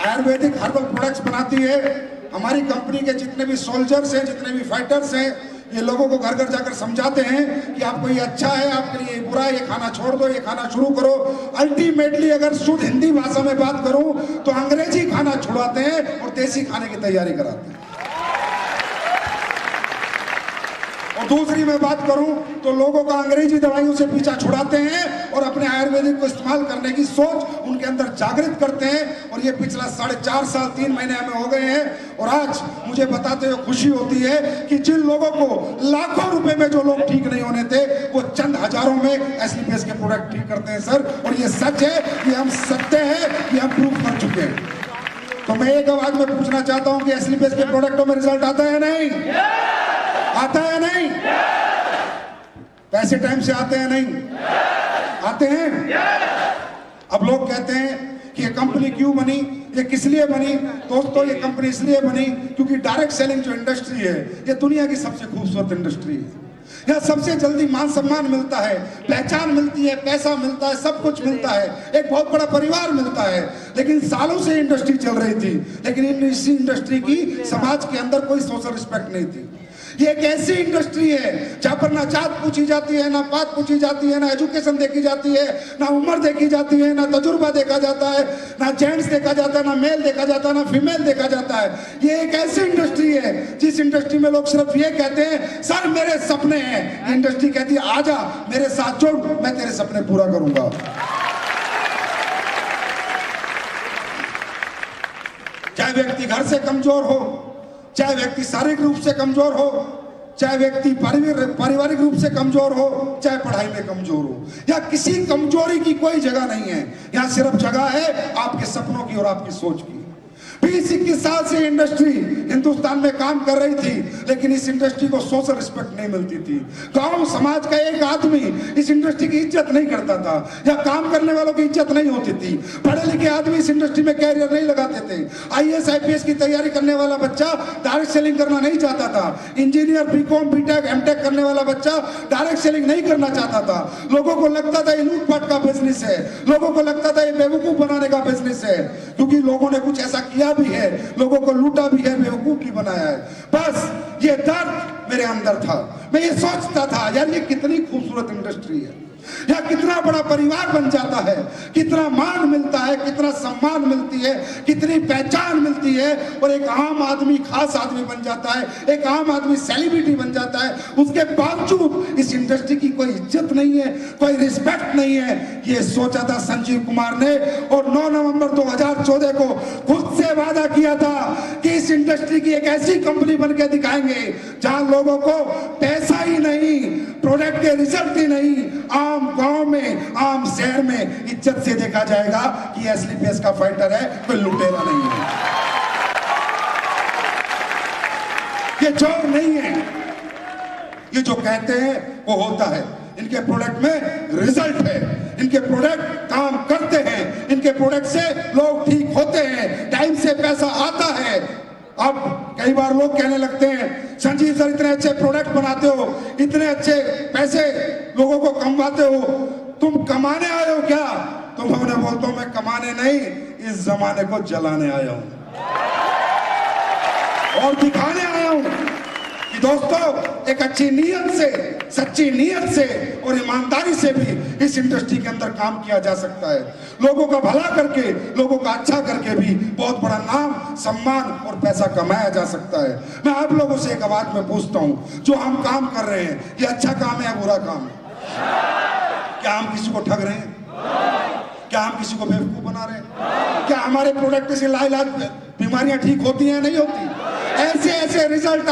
Ayurvedic herbal products बनाती है। हमारी कंपनी के जितने भी सोल्जर्स हैं, जितने भी फाइटर्स हैं, ये लोगों को घर घर जाकर समझाते हैं कि आपको ये अच्छा है, आपके लिए बुरा है, ये खाना छोड़ दो, ये खाना शुरू करो। अल्टीमेटली अगर शुद्ध हिंदी भाषा में बात करूं तो अंग्रेजी खाना छुड़ाते हैं और देसी खाने की तैयारी कराते हैं। और दूसरी मैं बात करूं तो लोगों का अंग्रेजी दवाइयों से पीछा छुड़ाते हैं और अपने आयुर्वेदिक को इस्तेमाल करने की सोच उनके अंदर जागृत करते हैं। और ये पिछला 4.5 साल 3 महीने हमें हो गए हैं। और आज मुझे बताते हुए खुशी होती है कि जिन लोगों को लाखों रुपए में जो लोग ठीक नहीं होने थे, वो चंद हजारों में एसलीपीएस के प्रोडक्ट ठीक करते हैं सर। और ये सच है, ये हम सत्य है, ये हम प्रूव कर चुके हैं। तो मैं एक आवाज में पूछना चाहता हूं कि एसलीपीएस के प्रोडक्टों में रिजल्ट आता है नहीं? आता है नहीं? पैसे टाइम से आते हैं नहीं? आते हैं? अब लोग कहते हैं कि ये कंपनी क्यों बनी, ये किस लिए बनी? दोस्तों, ये कंपनी इसलिए बनी क्योंकि डायरेक्ट सेलिंग जो इंडस्ट्री है, ये दुनिया की सबसे खूबसूरत इंडस्ट्री है। यहाँ सबसे जल्दी मान सम्मान मिलता है, पहचान मिलती है, पैसा मिलता है, सब कुछ मिलता है, एक बहुत बड़ा परिवार मिलता है। लेकिन सालों से इंडस्ट्री चल रही थी, लेकिन इसी इंडस्ट्री की समाज के अंदर कोई सोशल रिस्पेक्ट नहीं थी। ये एक ऐसी इंडस्ट्री है जहां पर ना जात पूछी जाती है, ना पात पूछी जाती है, ना एजुकेशन देखी जाती है, ना उम्र देखी जाती है, ना तजुर्बा देखा जाता है, ना जेंट्स देखा जाता है, ना मेल देखा जाता है, ना फीमेल देखा जाता है। ये एक ऐसी इंडस्ट्री है जिस इंडस्ट्री में लोग सिर्फ ये कहते हैं, सर मेरे सपने हैं। इंडस्ट्री कहती है, आजा मेरे साथ जुड़, मैं तेरे सपने पूरा करूंगा। चाहे व्यक्ति घर से कमजोर हो, चाहे व्यक्ति शारीरिक रूप से कमजोर हो, चाहे व्यक्ति पारिवारिक रूप से कमजोर हो, चाहे पढ़ाई में कमजोर हो, या किसी कमजोरी की कोई जगह नहीं है। यहां सिर्फ जगह है आपके सपनों की और आपकी सोच की। 20-21 साल से इंडस्ट्री हिंदुस्तान में काम कर रही थी, लेकिन इस इंडस्ट्री को सोशल रिस्पेक्ट नहीं मिलती थी। गांव समाज का एक आदमी इस इंडस्ट्री की इज्जत नहीं करता था, या काम करने वालों की इज्जत नहीं होती थी। पढ़े लिखे आदमी इस इंडस्ट्री में कैरियर नहीं लगाते थे। IAS IPS की तैयारी करने वाला बच्चा डायरेक्ट सेलिंग करना नहीं चाहता था। इंजीनियर BCom BTech MTech करने वाला बच्चा डायरेक्ट सेलिंग नहीं करना चाहता था। लोगों को लगता था ये लूटपाट का बिजनेस है, लोगों को लगता था ये बेवकूफ बनाने का बिजनेस है, क्योंकि लोगों ने कुछ ऐसा किया भी है, लोगों को लूटा भी है, बेवकूफ भी बनाया है। बस ये दर्द मेरे अंदर था। मैं ये सोचता था, यार ये कितनी खूबसूरत इंडस्ट्री है, या कितना बड़ा परिवार बन जाता है, कितना मान मिलता है, कितना सम्मान मिलती है, कितनी पहचान मिलती है। और एक आम आदमी खास आदमी बन जाता है, एक आम आदमी सेलिब्रिटी बन जाता है। उसके बावजूद इस इंडस्ट्री की कोई इज्जत नहीं है, कोई रिस्पेक्ट नहीं है। ये सोचा था संजीव कुमार ने, और 9 नवंबर 2014 को खुद से वादा किया था कि इस इंडस्ट्री की एक ऐसी कंपनी बन के दिखाएंगे जहां लोगों को पैसा ही नहीं, प्रोडक्ट के रिजल्ट ही नहीं, आम गांव में, आम शहर में इज्जत से देखा जाएगा कि एसलीपीएस का फाइटर है, कोई लुटेरा नहीं है, ये चोर नहीं है। ये जो कहते हैं वो होता है। इनके प्रोडक्ट में रिजल्ट है, इनके प्रोडक्ट काम करते हैं, इनके प्रोडक्ट से लोग ठीक होते हैं, टाइम से पैसा आता है। अब कई बार लोग कहने लगते हैं, संजीव सर इतने अच्छे प्रोडक्ट बनाते हो, इतने अच्छे पैसे लोगों को कमाते हो, तुम कमाने आए हो क्या? तो मैं उन्हें बोलता हूं, मैं कमाने नहीं, इस जमाने को जलाने आया हूं और दिखाने आया हूं कि दोस्तों एक अच्छी नीयत से, सच्ची नीयत से और ईमानदारी से भी इस इंडस्ट्री के अंदर काम किया जा सकता है। लोगों का भला करके, लोगों का अच्छा करके भी बहुत बड़ा नाम, सम्मान और पैसा कमाया जा सकता है। मैं आप लोगों से एक आवाज में पूछता हूं, जो हम काम कर रहे हैं, ये अच्छा काम है या बुरा काम है? क्या हम किसी को ठग रहे हैं? क्या हम किसी को बेवकूफ बना रहे हैं? क्या हमारे प्रोडक्ट से लाइलाज बीमारियां ठीक होती हैं, नहीं होती? ऐसे ऐसे रिजल्ट